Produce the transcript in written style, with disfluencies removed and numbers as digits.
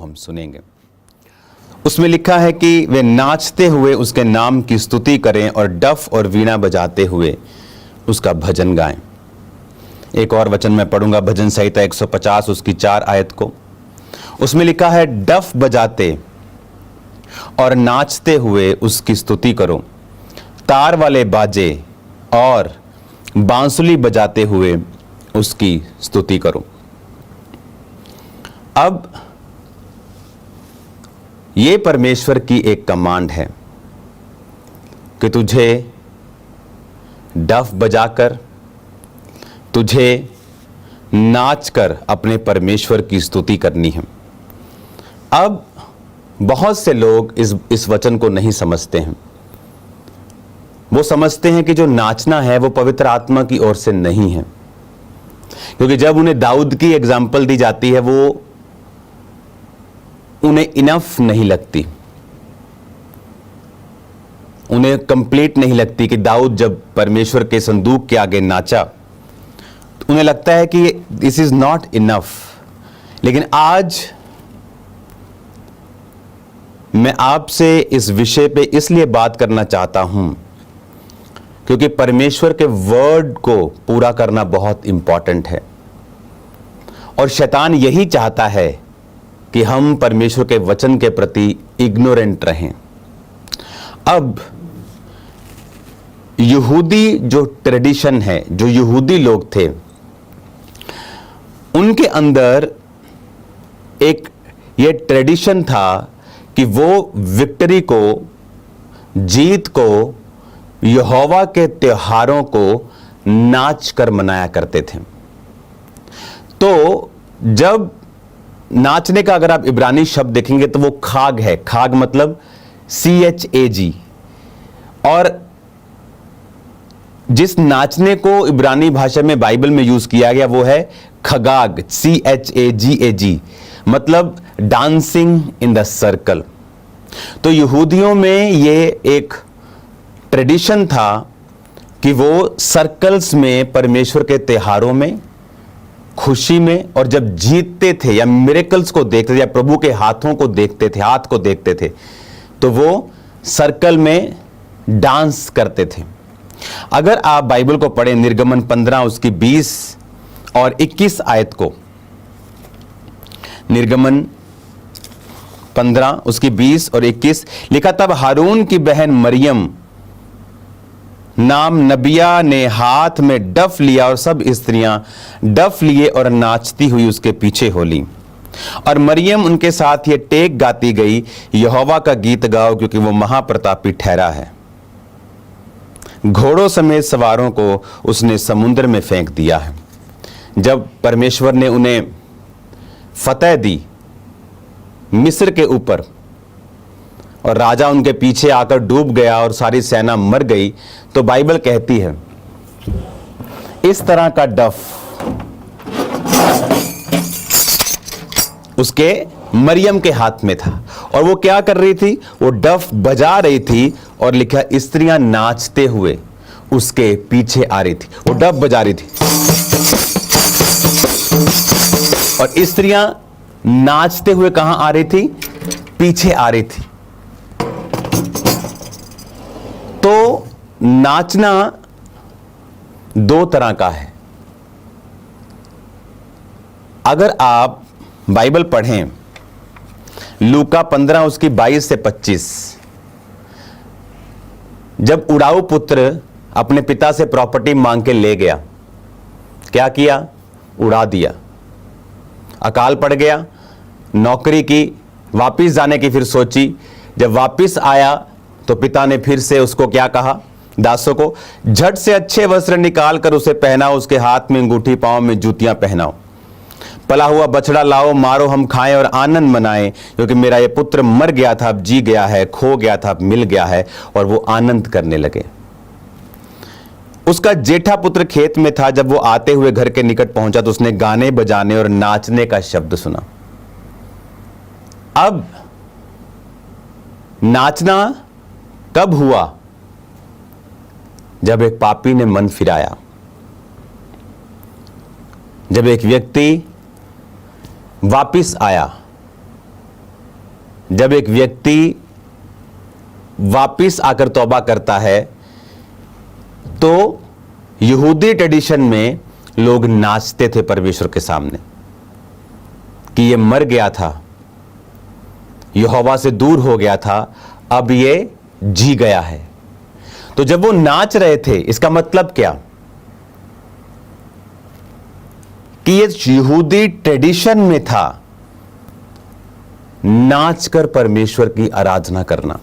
हम सुनेंगे। उसमें लिखा है कि वे नाचते हुए उसके नाम की स्तुति करें और डफ और वीणा बजाते हुए उसका भजन गाएं। एक और वचन मैं पढ़ूंगा, भजन संहिता 150 उसकी 4 आयत को। उसमें लिखा है, डफ बजाते और नाचते हुए उसकी स्तुति करो, तार वाले बाजे और बांसुरी बजाते हुए उसकी स्तुति करो। अब ये परमेश्वर की एक कमांड है कि तुझे डफ बजाकर, तुझे नाचकर अपने परमेश्वर की स्तुति करनी है। अब बहुत से लोग इस वचन को नहीं समझते हैं। वो समझते हैं कि जो नाचना है वो पवित्र आत्मा की ओर से नहीं है, क्योंकि जब उन्हें दाऊद की एग्जाम्पल दी जाती है वो उन्हें इनफ नहीं लगती, उन्हें कंप्लीट नहीं लगती कि दाऊद जब परमेश्वर के संदूक के आगे नाचा तो उन्हें लगता है कि दिस इज नॉट इनफ। लेकिन आज मैं आपसे इस विषय पे इसलिए बात करना चाहता हूं क्योंकि परमेश्वर के वर्ड को पूरा करना बहुत इंपॉर्टेंट है और शैतान यही चाहता है कि हम परमेश्वर के वचन के प्रति इग्नोरेंट रहें। अब यहूदी जो ट्रेडिशन है, जो यहूदी लोग थे, उनके अंदर एक ये ट्रेडिशन था कि वो विक्ट्री को, जीत को, यहोवा के त्योहारों को नाच कर मनाया करते थे। तो जब नाचने का अगर आप इब्रानी शब्द देखेंगे तो वो खाग है। खाग मतलब CHAG, और जिस नाचने को इब्रानी भाषा में बाइबल में यूज किया गया वो है खगाग, CHAGAG, मतलब डांसिंग इन द सर्कल। तो यहूदियों में ये एक ट्रेडिशन था कि वो सर्कल्स में परमेश्वर के त्योहारों में, खुशी में, और जब जीतते थे या मिरेकल्स को देखते थे या प्रभु के हाथों को देखते थे, हाथ को देखते थे, तो वो सर्कल में डांस करते थे। अगर आप बाइबल को पढ़ें, निर्गमन 15 उसकी 20 और 21 आयत को, निर्गमन 15 उसकी 20 और 21 लिखा, तब हारून की बहन मरियम नाम नबिया ने हाथ में डफ लिया और सब स्त्रियां डफ लिए और नाचती हुई उसके पीछे हो ली। और मरियम उनके साथ ये टेक गाती गई, यहोवा का गीत गाओ क्योंकि वो महाप्रतापी ठहरा है। घोड़ों समेत सवारों को उसने समुद्र में फेंक दिया है। जब परमेश्वर ने उन्हें फतह दी मिस्र के ऊपर और राजा उनके पीछे आकर डूब गया और सारी सेना मर गई, तो बाइबल कहती है इस तरह का डफ उसके मरियम के हाथ में था और वो क्या कर रही थी, वो डफ बजा रही थी और लिखा स्त्रियां नाचते हुए उसके पीछे आ रही थी। वो डफ बजा रही थी और स्त्रियां नाचते हुए कहां आ रही थी, पीछे आ रही थी। तो नाचना दो तरह का है। अगर आप बाइबल पढ़ें लूका 15 उसकी 22 से 25, जब उड़ाऊ पुत्र अपने पिता से प्रॉपर्टी मांग के ले गया, क्या किया, उड़ा दिया, अकाल पड़ गया, नौकरी की, वापिस जाने की फिर सोची। जब वापिस आया तो पिता ने फिर से उसको क्या कहा, दासों को झट से अच्छे वस्त्र निकाल कर उसे पहनाओ, उसके हाथ में अंगूठी, पांव में जूतियां पहनाओ, पला हुआ बछड़ा लाओ, मारो, हम खाएं और आनंद मनाएं, क्योंकि मेरा ये पुत्र मर गया था अब जी गया है, खो गया था अब मिल गया है। और वो आनंद करने लगे। उसका जेठा पुत्र खेत में था। जब वो आते हुए घर के निकट पहुंचा तो उसने गाने बजाने और नाचने का शब्द सुना। अब नाचना कब हुआ, जब एक पापी ने मन फिराया, जब एक व्यक्ति वापिस आया, जब एक व्यक्ति वापिस आकर तौबा करता है तो यहूदी ट्रेडिशन में लोग नाचते थे परमेश्वर के सामने कि ये मर गया था, यहोवा से दूर हो गया था, अब ये जी गया है। तो जब वो नाच रहे थे, इसका मतलब क्या कि ये यहूदी ट्रेडिशन में था नाचकर परमेश्वर की आराधना करना।